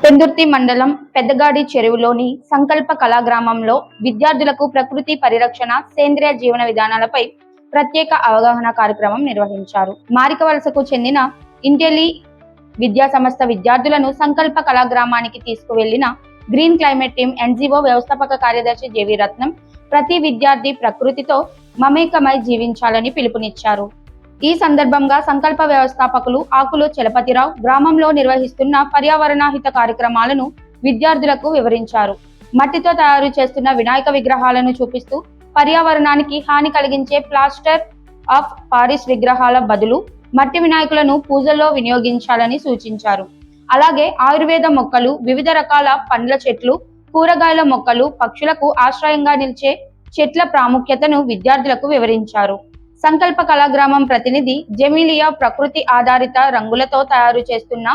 పెందుర్తి మండలం పెద్దగాడి చెరువులోని సంకల్ప కళాగ్రామంలో విద్యార్థులకు ప్రకృతి పరిరక్షణ, సేంద్రియ జీవన విధానాలపై ప్రత్యేక అవగాహన కార్యక్రమం నిర్వహించారు. మారికవలసకు చెందిన ఇంటెలి విద్యా సంస్థ విద్యార్థులను సంకల్ప కళాగ్రామానికి తీసుకువెళ్లిన గ్రీన్ క్లైమేట్ టీమ్ ఎన్జిఓ వ్యవస్థాపక కార్యదర్శి జేవి రత్నం ప్రతి విద్యార్థి ప్రకృతితో మమేకమై జీవించాలని పిలుపునిచ్చారు. ఈ సందర్భంగా సంకల్ప వ్యవస్థాపకులు ఆకులు చలపతిరావు గ్రామంలో నిర్వహిస్తున్న పర్యావరణహిత కార్యక్రమాలను విద్యార్థులకు వివరించారు. మట్టితో తయారు చేస్తున్న వినాయక విగ్రహాలను చూపిస్తూ పర్యావరణానికి హాని కలిగించే ప్లాస్టర్ ఆఫ్ పారిస్ విగ్రహాల బదులు మట్టి వినాయకులను పూజల్లో వినియోగించాలని సూచించారు. అలాగే ఆయుర్వేద మొక్కలు, వివిధ రకాల పండ్ల చెట్లు, కూరగాయల మొక్కలు, పక్షులకు ఆశ్రయంగా నిలిచే చెట్ల ప్రాముఖ్యతను విద్యార్థులకు వివరించారు. సంకల్ప కళాగ్రామం ప్రతినిధి జెమిలియా ప్రకృతి ఆధారిత రంగులతో తయారు చేస్తున్న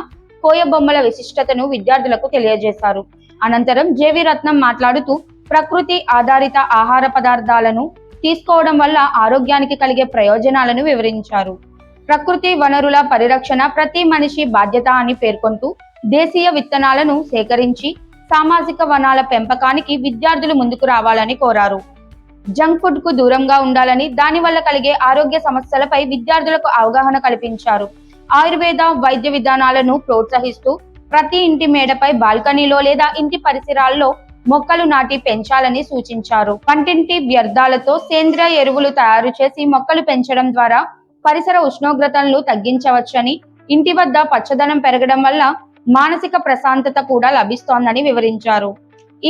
కోయ బొమ్మల విశిష్టతను విద్యార్థులకు తెలియజేశారు. అనంతరం జేవి రత్నం మాట్లాడుతూ ప్రకృతి ఆధారిత ఆహార పదార్థాలను తీసుకోవడం వల్ల ఆరోగ్యానికి కలిగే ప్రయోజనాలను వివరించారు. ప్రకృతి వనరుల పరిరక్షణ ప్రతి మనిషి బాధ్యత అని పేర్కొంటూ దేశీయ విత్తనాలను సేకరించి సామాజిక వనాల పెంపకానికి విద్యార్థులు ముందుకు రావాలని కోరారు. జంక్ ఫుడ్ కు దూరంగా ఉండాలని, దానివల్ల కలిగే ఆరోగ్య సమస్యలపై విద్యార్థులకు అవగాహన కల్పించారు. ఆయుర్వేద వైద్య విధానాలను ప్రోత్సహిస్తూ ప్రతి ఇంటి మేడపై, బాల్కనీలో లేదా ఇంటి పరిసరాల్లో మొక్కలు నాటి పెంచాలని సూచించారు. వంటింటి వ్యర్థాలతో సేంద్రియ ఎరువులు తయారు చేసి మొక్కలు పెంచడం ద్వారా పరిసర ఉష్ణోగ్రతలను తగ్గించవచ్చని, ఇంటి వద్ద పచ్చదనం పెరగడం వల్ల మానసిక ప్రశాంతత కూడా లభిస్తోందని వివరించారు.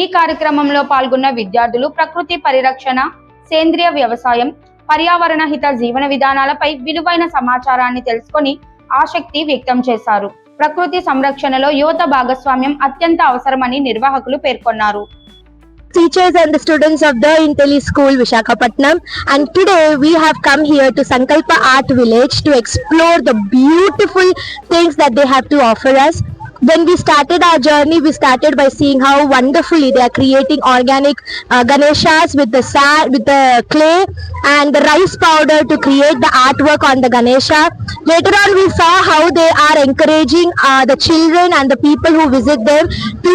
ఈ కార్యక్రమంలో పాల్గొన్న విద్యార్థులు ప్రకృతి పరిరక్షణ, సేంద్రియ వ్యవసాయం, పర్యావరణ హిత జీవన విధానాలపై విలువైన సమాచారాన్ని తెలుసుకొని ఆసక్తి వ్యక్తం చేశారు. ప్రకృతి సంరక్షణలో యువత భాగస్వామ్యం అత్యంత అవసరమని నిర్వాహకులు పేర్కొన్నారు. Teachers and the students of the Intelli School Visakhapatnam, and today we have come here to Sankalpa Art Village to explore the beautiful things that they have to offer us. When we started our journey, we started by seeing how wonderfully they are creating organic Ganeshas with the sand, with the clay and the rice powder to create the artwork on the Ganesha. Later on, we saw how they are encouraging the children and the people who visit them to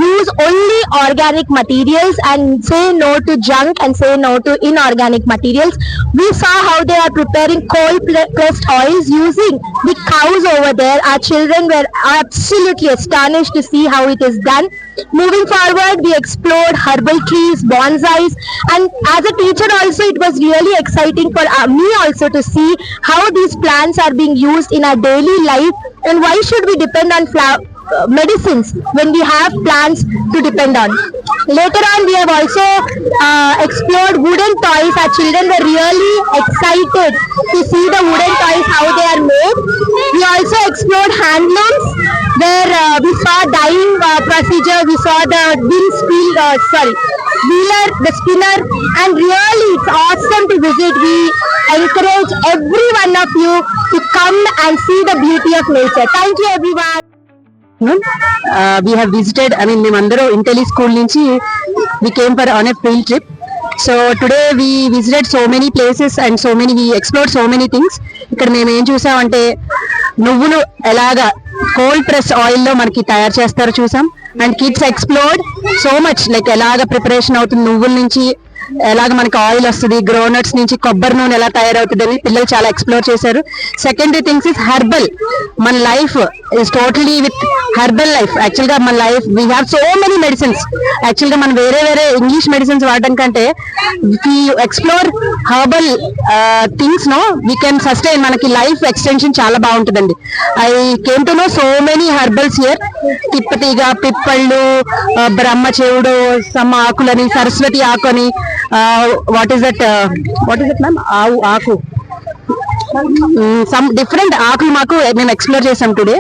use only organic materials and say no to junk and say no to inorganic materials. We saw how they are preparing cold-pressed oils using the cows over there. Our children were absolutely astonished to see how it is done. Moving forward, we explored herbal trees, bonsais, and as a teacher also it was really exciting for me also to see how these plants are being used in our daily life, and why should we depend on medicines when we have plants to depend on. Later on, we have also explored wooden toys. Our children were really excited to see the wooden toys, how they are made. We also explored handlooms where we saw dyeing procedure, we saw the wheeler, the spinner, and really it's awesome to visit. We encourage every one of you to come and see the beauty of nature. Thank you everyone. We have visited, మేమందరూ ఇంటెలి school నుంచి we came for on a field trip. So today we visited so many places and we explored so many things. ఇక్కడ మేము ఏం చూసామంటే నువ్వులు ఎలాగా cold press oil లో మనకి తయారు చేస్తారో చూసాం. And kids explored so much, like ఎలాగ ప్రిపరేషన్ అవుతుంది, నువ్వుల నుంచి ఎలాగ మనకి ఆయిల్ వస్తుంది, గ్రౌండ్నట్స్ నుంచి కొబ్బరి నూనె ఎలా తయారవుతుంది అని పిల్లలు చాలా ఎక్స్ప్లోర్ చేశారు. Secondary things is herbal. మన life is totally with herbal life. Actual గా మన life we have so many medicines. Actual గా మనం వేరే ఇంగ్లీష్ మెడిసిన్స్ వాడడం కంటే we explore herbal things no we can sustain. మనకి లైఫ్ ఎక్స్టెన్షన్ చాలా బాగుంటుందండి. I came to know so many herbals here. తిప్పతీగ, పిప్పళ్ళు, బ్రహ్మ చెవుడు, సమ్ ఆకులని, సరస్వతి ఆకు అని, what is that ma'am? ఆకు, some different ఆకులు మాకు మేము ఎక్స్ప్లోర్ చేసాం today.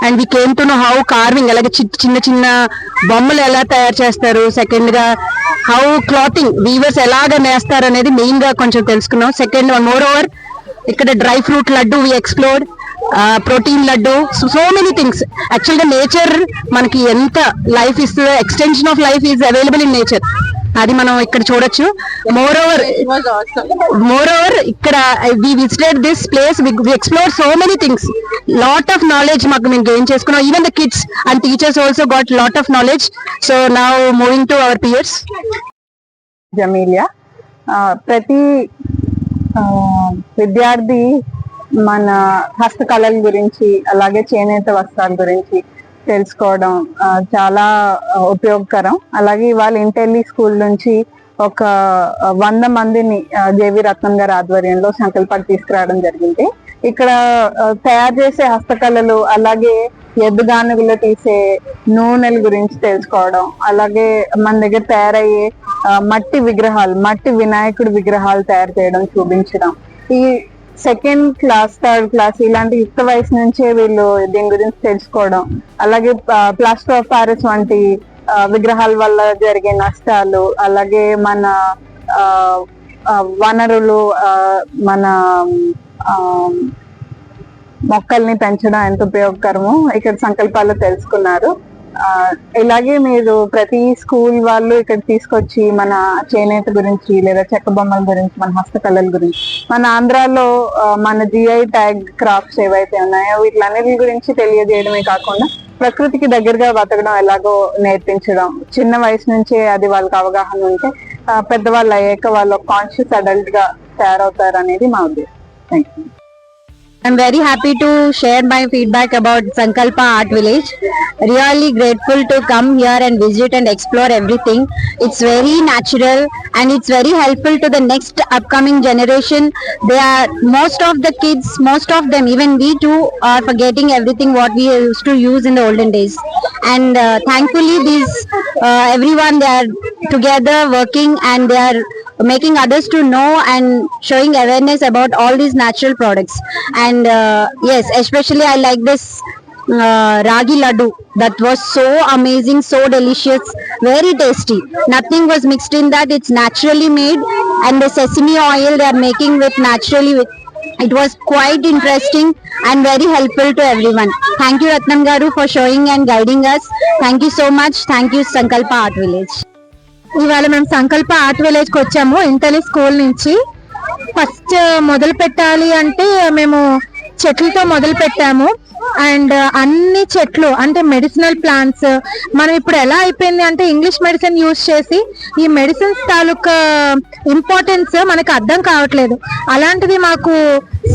And we came to know how carving, అలాగే చిన్న చిన్న బొమ్మలు ఎలా తయారు చేస్తారు. సెకండ్ గా హౌ క్లాతింగ్ వీవర్స్ ఎలాగ నేస్తారు అనేది మెయిన్ గా కొంచెం తెలుసుకున్నాం. సెకండ్ మోర్ ఓవర్ ఇక్కడ dry fruit laddu we explored, protein laddu, so many things. Actual గా నేచర్ మనకి ఎంత లైఫ్ ఇస్తుందో, extension of life is available in nature. అది మనం ఇక్కడ చూడొచ్చు. మోర్ ఓవర్ ఇక్కడ we visited this place, we explore so many things, lot of knowledge మాకు మేము గెయిన్ చేసుకున్నాం. Even the kids and teachers also got lot of knowledge. So now moving to hour Pierce. జమీలియా, ప్రతి విద్యార్థి మన హస్తకళల గురించి అలాగే చేనేత వస్త్రాల గురించి తెలుసుకోవడం చాలా ఉపయోగకరం. అలాగే వాళ్ళ ఇంటెల్లి స్కూల్ నుంచి ఒక 100 మందిని జేవి రత్నం గారి ఆధ్వర్యంలో సంకల్పానికి తీసుకురావడం జరిగింది. ఇక్కడ తయారు చేసే హస్తకళలు, అలాగే ఎద్దుగానుగులో తీసే నూనెల గురించి తెలుసుకోవడం, అలాగే మన దగ్గర తయారయ్యే మట్టి విగ్రహాలు, మట్టి వినాయకుడి విగ్రహాలు తయారు చేయడం చూపించడం. ఈ 2nd క్లాస్ 3rd క్లాస్ ఇలాంటి యుక్త వయసు నుంచే వీళ్ళు దీని గురించి తెలుసుకోవడం, అలాగే ప్లాస్టర్ ఆఫ్ ప్యారిస్ వంటి విగ్రహాల వల్ల జరిగే నష్టాలు, అలాగే మన వనరులు, మన మొక్కల్ని పెంచడం ఎంత ఉపయోగకరమో ఇక్కడ సంకల్పాలు తెలుసుకున్నారు. ఇలాగే మీరు ప్రతి స్కూల్ వాళ్ళు ఇక్కడ తీసుకొచ్చి మన చేనేత గురించి లేదా చెక్క బొమ్మల గురించి, మన హస్తకళల గురించి, మన ఆంధ్రాలో మన జిఐ ట్యాగ్ క్రాఫ్ట్స్ ఏవైతే ఉన్నాయో వీటిలన్నిటి గురించి తెలియజేయడమే కాకుండా ప్రకృతికి దగ్గరగా బతకడం ఎలాగో నేర్పించడం. చిన్న వయసు నుంచే అది వాళ్ళకి అవగాహన ఉంటే పెద్దవాళ్ళు అయ్యాక వాళ్ళు కాన్షియస్ అడల్ట్ గా తయారవుతారు అనేది మా ఉద్దేశం. Thank you. I'm very happy to share my feedback about Sankalpa Art Village. Really grateful to come here and visit and explore everything. It's very natural and it's very helpful to the next upcoming generation. They are, most of the kids, most of them, even we too, are forgetting everything what we used to use in the olden days. And thankfully these everyone, they are together working and they are making others to know and showing awareness about all these natural products. And yes, especially I like this ragi laddu. That was so amazing, so delicious, very tasty. Nothing was mixed in that. It's naturally made, and the sesame oil they are making with naturally with. It was quite interesting and very helpful to everyone. Thank you Ratnam Garu for showing and guiding us. Thank you so much. Thank you Sankalpa Art Village. ఇవాళ మేము సంకల్ప art village కి వచ్చాము ఇంటెలి school నుంచి. First మొదలు పెట్టాలి అంటే మేము చెట్లతో మొదలు పెట్టాము. అండ్ అన్ని చెట్లు అంటే మెడిసినల్ ప్లాంట్స్, మనం ఇప్పుడు ఎలా అయిపోయింది అంటే ఇంగ్లీష్ మెడిసిన్ యూజ్ చేసి ఈ మెడిసిన్స్ తాలూకా ఇంపార్టెన్స్ మనకు అర్థం కావట్లేదు. అలాంటిది మాకు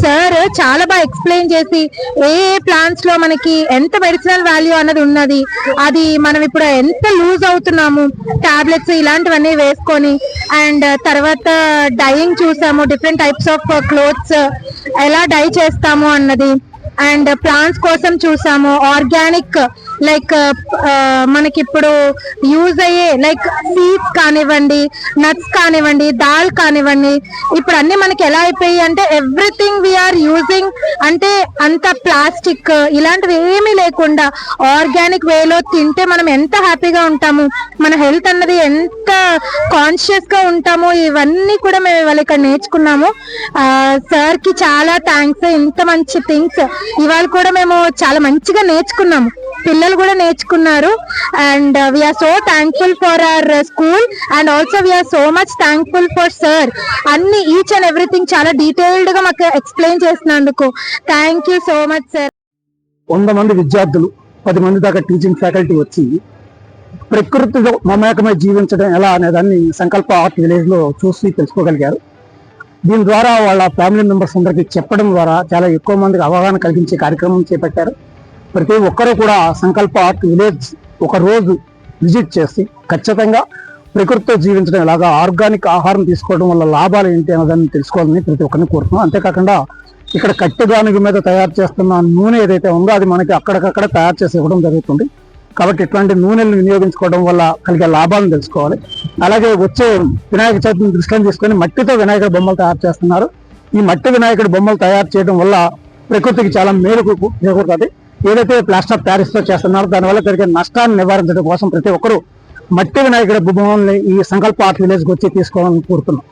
సార్ చాలా బాగా ఎక్స్ప్లెయిన్ చేసి ఏ ప్లాంట్స్ లో మనకి ఎంత మెడిసినల్ వాల్యూ అన్నది ఉన్నది, అది మనం ఇప్పుడు ఎంత లూజ్ అవుతున్నాము టాబ్లెట్స్ ఇలాంటివన్నీ వేసుకొని. అండ్ తర్వాత డైయింగ్ చూసాము, డిఫరెంట్ టైప్స్ ఆఫ్ క్లోత్స్ ఎలా డై చేస్తాము అన్నది. అండ్ ప్లాంట్స్ కోసం చూసాము, ఆర్గానిక్ లైక్ మనకి ఇప్పుడు యూజ్ అయ్యే లైక్ సీడ్స్ కానివ్వండి, నట్స్ కానివ్వండి, దాల్ కానివ్వండి, ఇప్పుడు అన్ని మనకి ఎలా అయిపోయి అంటే ఎవ్రీథింగ్ వీఆర్ యూజింగ్ అంటే అంత ప్లాస్టిక్ ఇలాంటివి ఏమీ లేకుండా ఆర్గానిక్ వేలో తింటే మనం ఎంత హ్యాపీగా ఉంటాము, మన హెల్త్ అన్నది ఎంత కాన్షియస్ గా ఉంటాము, ఇవన్నీ కూడా మేము ఇవాళ ఇక్కడ నేర్చుకున్నాము. సార్ కి చాలా థ్యాంక్స్. ఇంత మంచి థింగ్స్ ఇవాళ కూడా మేము చాలా మంచిగా నేర్చుకున్నాము, పిల్లలు కూడా నేర్చుకున్నారు. And we are so thankful for our school and also we are so much thankful for sir. అన్ని ఈచ్ అండ్ ఎవ్రీథింగ్ చాలా డీటెయిల్డ్ గా మాకు ఎక్స్ప్లెయిన్ చేసినందుకు thank you so much sir. 100 మంది విద్యార్థులు, 10 మంది దాకా టీచింగ్ ఫ్యాకల్టీ వచ్చి ప్రకృతిలో మమేకమై జీవించడం ఎలా అనేదాన్ని సంకల్ప ఆర్ట్ విలేజ్ లో చూసి తెలుసుకోగలిగారు. దీని ద్వారా వాళ్ళ ఫ్యామిలీ మెంబర్స్ అందరికీ చెప్పడం ద్వారా చాలా ఎక్కువ మందికి అవగాహన కలిగించే కార్యక్రమం చేపట్టారు. ప్రతి ఒక్కరూ కూడా సంకల్ప ఆర్ట్ విలేజ్ ఒక రోజు విజిట్ చేసి ఖచ్చితంగా ప్రకృతితో జీవించడం ఎలాగా, ఆర్గానిక్ ఆహారం తీసుకోవడం వల్ల లాభాలు ఏంటి అనేదాన్ని తెలుసుకోవాలని ప్రతి ఒక్కరిని కోరుతున్నాం. అంతేకాకుండా ఇక్కడ కట్టెగానుగ మీద తయారు చేస్తున్న నూనె ఏదైతే ఉందో అది మనకి అక్కడికక్కడ తయారు చేసి ఇవ్వడం జరుగుతుంది. కాబట్టి ఇట్లాంటి నూనెలను వినియోగించుకోవడం వల్ల కలిగే లాభాలను తెలుసుకోవాలి. అలాగే వచ్చే వినాయక చవితిని దృష్టిలో తీసుకొని మట్టితో వినాయకుడి బొమ్మలు తయారు చేస్తున్నారు. ఈ మట్టి వినాయకుడి బొమ్మలు తయారు చేయడం వల్ల ప్రకృతికి చాలా మేలు చేకూరుతుంది. ఏదైతే ప్లాస్టర్ ఆఫ్ ప్యారిస్ తో చేస్తున్నారో దానివల్ల జరిగే నష్టాన్ని నివారించడం కోసం ప్రతి ఒక్కరూ మట్టి వినాయకుడి బొమ్మల్ని ఈ సంకల్ప ఆర్ట్ విలేజ్ కి వచ్చి తీసుకోవాలని కోరుతున్నాం.